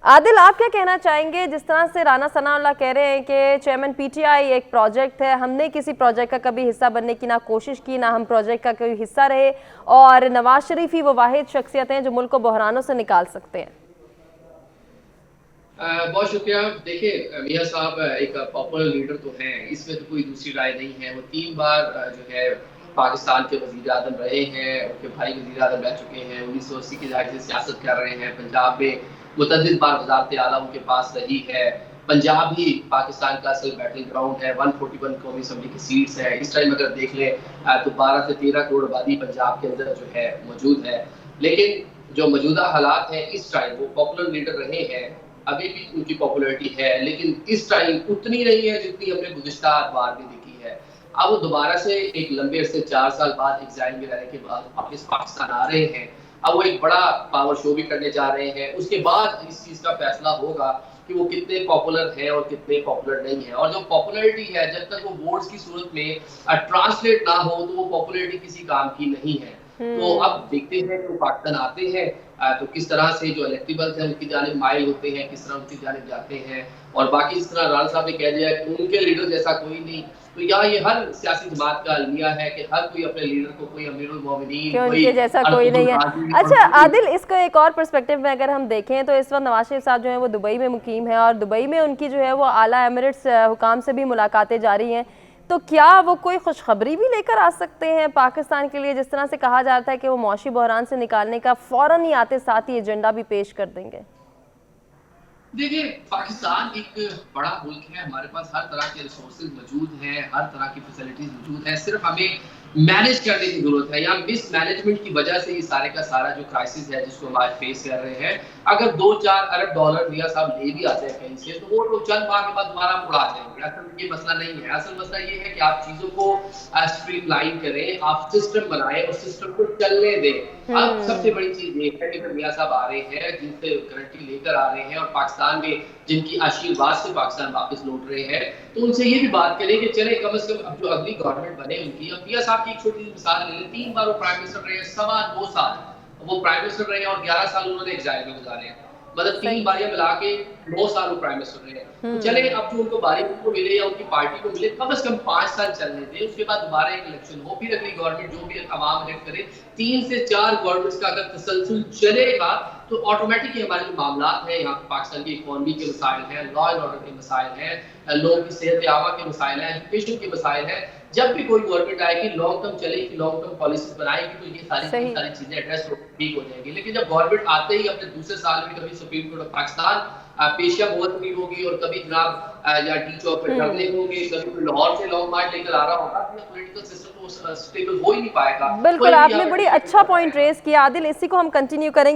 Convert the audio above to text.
आदिल, आप क्या कहना चाहेंगे जिस तरह से राना सनाउल्लाह कह रहे हैं कि चेयरमैन पीटीआई एक प्रोजेक्ट है, हमने किसी प्रोजेक्ट का कभी हिस्सा बनने की ना कोशिश की ना हम प्रोजेक्ट का कोई हिस्सा रहे, और नवाज शरीफ ही वो वाहिद शख्सियत हैं जो मुल्क को बहरानों से निकाल सकते हैं। बहुत शुक्रिया। देखिए, मियां साहब एक पॉपुलर लीडर तो हैं, इसमें तो कोई दूसरी राय नहीं है। वो 3 बार जो है पाकिस्तान के वज़ीर आज़म रहे हैं, उनके भाई वज़ीर आज़म रह चुके हैं, 1980 की दहाई से सियासत कर रहे हैं। पंजाब में मुतअद्दिद बार वज़ारत आला उनके पास रही है। पंजाब ही पाकिस्तान का असल बैटल ग्राउंड है। 141 कौमी असम्बली की सीट्स हैं। इस टाइम अगर देख लें तो 12 से 13 करोड़ आबादी पंजाब के अंदर जो है मौजूद है। लेकिन जो मौजूदा हालात हैं, इस टाइम वो पॉपुलर लीडर रहे हैं, अभी भी उनकी पॉपुलैरिटी है, लेकिन इस टाइम उतनी नहीं है जितनी हमने गुज़िश्ता बार में देखी है। अब वो दोबारा से एक लंबे अरसे 4 साल बाद एग्ज़ाइल में रहने के बाद वापस पाकिस्तान आ रहे हैं। अब वो एक बड़ा पावर शो भी करने जा रहे हैं। उसके बाद इस चीज़ का फैसला होगा कि वो कितने पॉपुलर हैं और कितने पॉपुलर नहीं हैं। और जो पॉपुलैरिटी है, जब तक वो वोट्स की सूरत में ट्रांसलेट ना हो, तो वो पॉपुलैरिटी किसी काम की नहीं है। तो अब देखते हैं कि वो पाकिस्तान आते हैं तो किस तरह से जो इलेक्टेबल्स हैं उनकी जानिब माइल होते हैं, किस तरह उनकी जानिब जाते हैं। और बाकी जिस तरह राना साहब ने कह दिया कि उनके लीडर जैसा कोई नहीं, तो यहाँ ये हर सियासी जमात का अलमिया है कि हर कोई अपने लीडर को कोई अमीरुल कि मोमिनीन, कोई उनके जैसा कोई अरतुगरुल नहीं है। गाजी और अच्छा कोई। आदिल, इसको एक और पर्सपेक्टिव में अगर हम देखें तो इस वक्त नवाज शरीफ साहब जो है वो दुबई में मुकीम है, और दुबई में उनकी जो है वो आला एमिरेट्स हुकाम से भी मुलाकातें जारी हैं। तो क्या वो कोई खुशखबरी भी लेकर आ सकते हैं पाकिस्तान के लिए, जिस तरह से कहा जाता है कि वो मौशी बहरान से निकालने का फौरन ही आते साथ ही एजेंडा भी पेश कर देंगे? देखिए, पाकिस्तान एक बड़ा मुल्क है, हमारे पास हर तरह के रिसोर्सेज मौजूद हैं, हर तरह की फैसिलिटीज मौजूद हैं, सिर्फ हमें मैनेज करने की जरूरत है। या मिसमैनेजमेंट की वजह से ये सारे का सारा जो क्राइसिस है जिसको हम आज फेस कर रहे हैं, अगर 2-4 अरब डॉलर मियां साहब ले भी आते हैं कहीं से, तो वो लोग चंद माह के बाद दोबारा उड़ा जाएंगे। असल ये मसला नहीं है। असल मसला ये है कि आप चीजों को स्ट्रीमलाइन करें, आप सिस्टम बनाएं और सिस्टम को चलने दें। अब सबसे बड़ी चीज ये है कि मियां साहब आ रहे हैं, जिनसे गारंटी लेकर आ रहे हैं, और पाकिस्तान में जिनकी आशीर्वाद से पाकिस्तान वापस लौट रहे हैं, तो उनसे ये भी बात करें कि चले कम से कम अब जो अगली गवर्नमेंट बने उनकी, अब मियां साहब की एक छोटी सी मिसाल ले लें। 3 बार वो प्राइम मिनिस्टर रहे हैं, 2.25 साल वो प्राइम मिनिस्टर रहे हैं, और 11 साल उन्होंने एग्जाइल में गुजारे हैं। मतलब 3 सही। बारियां मिला के 9 साल वो प्राइम मिनिस्टर रहे हैं। तो चले अब जो उनको बारी को मिले या उनकी पार्टी को मिले, कम से कम 5 साल चलने दें, उसके बाद दोबारा एक इलेक्शन हो, फिर अगली गवर्नमेंट जो भी अवाम इलेक्ट करे। 3 से 4 गवर्नमेंट्स का अगर तसलसल चलेगा तो ऑटोमेटिकली हमारे जो मामलात हैं, यहाँ पे पाकिस्तान की इकोनॉमी के मसाइल हैं, लॉ एंड ऑर्डर के मसाइल हैं, लोगों की सेहत आमा के मसाइल हैं, एजुकेशन के मसाइल हैं, जब भी कोई गवर्नमेंट आएगी लॉन्ग टर्म चलेगी, लॉन्ग टर्म पॉलिसीज बनाएगी, तो ये सही। सारी चीजें एड्रेस ठीक हो जाएंगी। लेकिन जब गवर्नमेंट आते ही अपने दूसरे साल में कभी सुप्रीम कोर्ट ऑफ पाकिस्तान पेशिया मुलतवी होगी, और कभी जनाब या डी चौक पे धरने होंगे, कभी लाहौर से लॉन्ग मार्च लेकर आ रहा होगा, तो पॉलिटिकल सिस्टम तो स्टेबल हो ही नहीं पाएगा। बिल्कुल, कोई भी आपने यहाँ बड़ी पे अच्छा पॉइंट रेज किया आदिल, इसी को हम कंटिन्यू करेंगे।